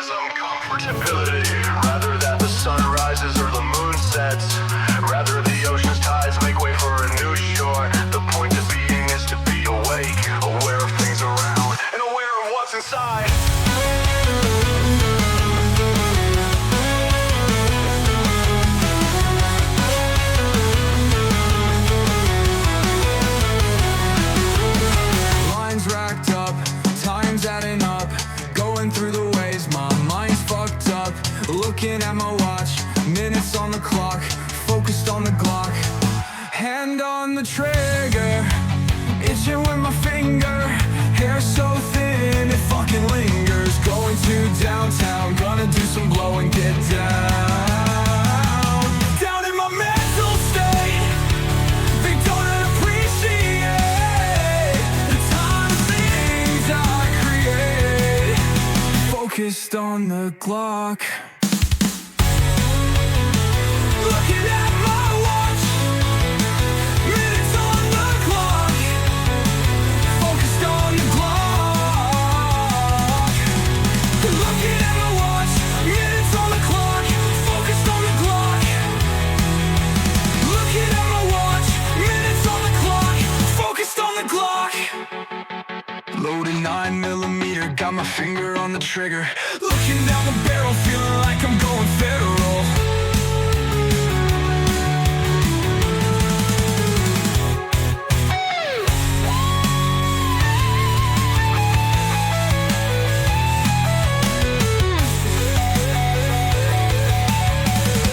is uncomfortability. Rather that the sun rises or the moon sets. Rather the ocean's tides make way for a new shore. The point of being is to be awake, aware of things around, and aware of what's inside. Lines racked up, time's adding up, going through the waves, my mind's fucked up. Looking at my watch, minutes on the clock, focused on the Glock. Hand on the trigger, itching with my finger. Hair so thin, it fucking lingers. Going to downtown, gonna do some blow and get down. Down in my mental state, they don't appreciate the time things I create. Focused on the Glock. Looking at my watch, minutes on the clock, focused on the Glock. Looking at my watch, minutes on the clock, focused on the Glock. Looking at my watch, minutes on the clock, focused on the Glock. Loaded 9mm, got my finger on the trigger. Looking down the barrel, feeling like I'm going federal.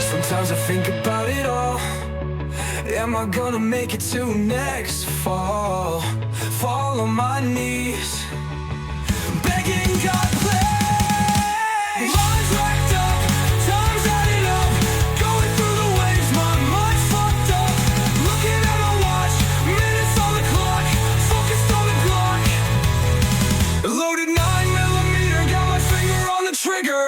Sometimes I think about it all. Am I gonna make it to next fall? Fall on my knees, begging God, please. Lines racked up, time's adding up, going through the waves, my mind's fucked up. Looking at my watch, minutes on the clock, focused on the Glock. Loaded 9mm, got my finger on the trigger.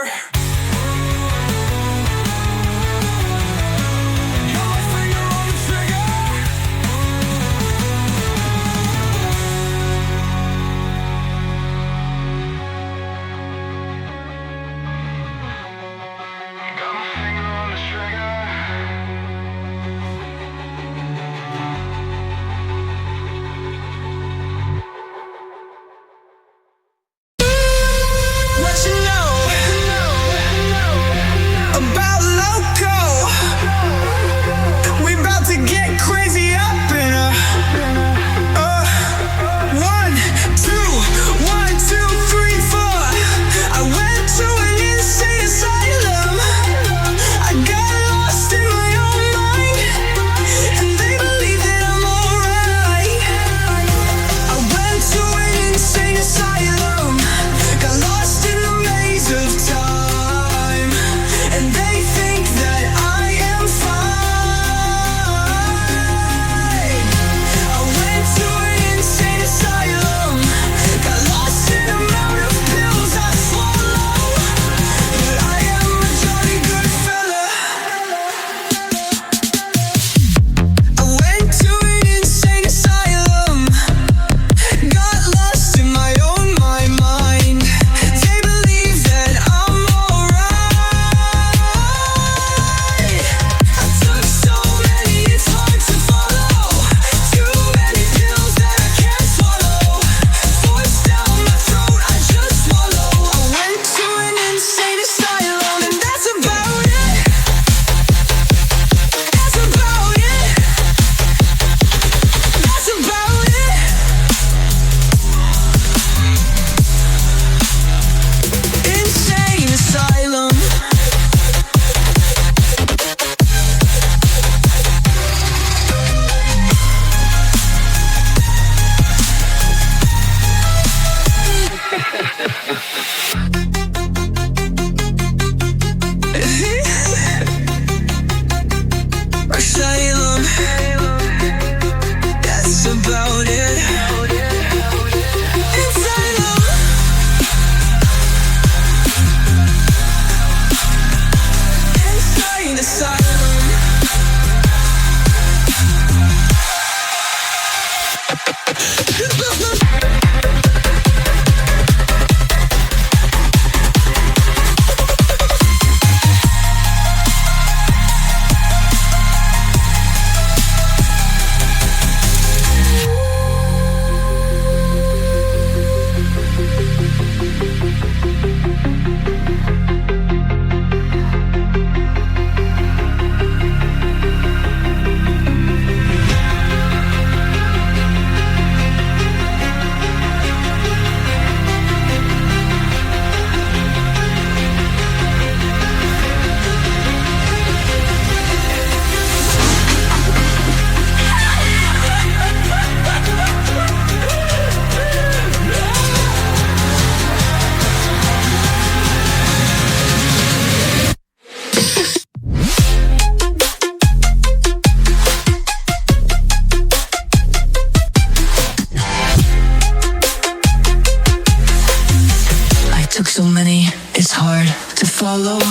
follow.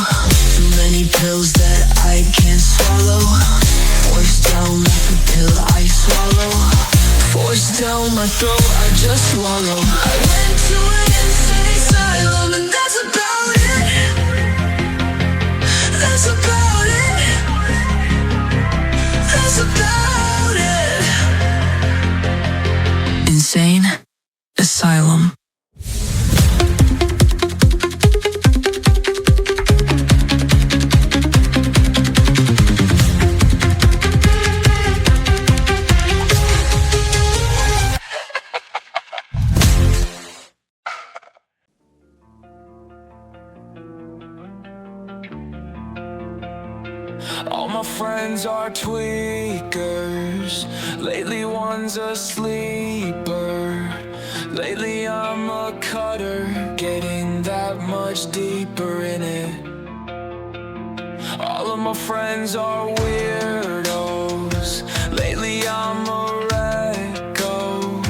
Too many pills that I can't swallow. Forced down like a pill I swallow. Forced down my throat, I just swallow. I went to an insane asylum, and that's about it. That's about it. That's about it. Insane asylum. All my friends are tweakers. Lately one's a sleeper. Lately I'm a cutter, getting that much deeper in it. All of my friends are weirdos. Lately I'm a wrecko,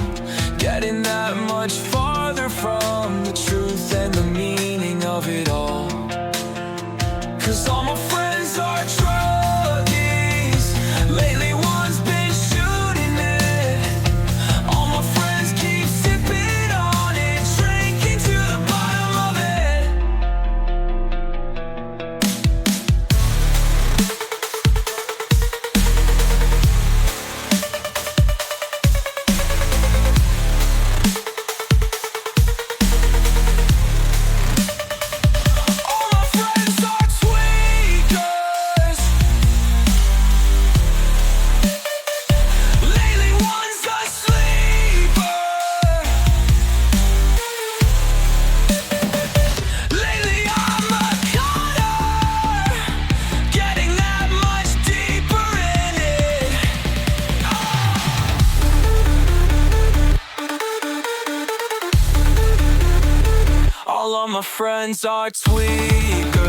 getting that much farther from the truth and the meaning of it all. 'Cause all my friends are druggies. Lately one's been shooting it. All my friends keep sipping on it, drinking to the bottom of it. All my friends are tweakers. Lately one's a sleeper. Lately I'm a cutter, getting that much deeper in it. All of my friends are tweakers.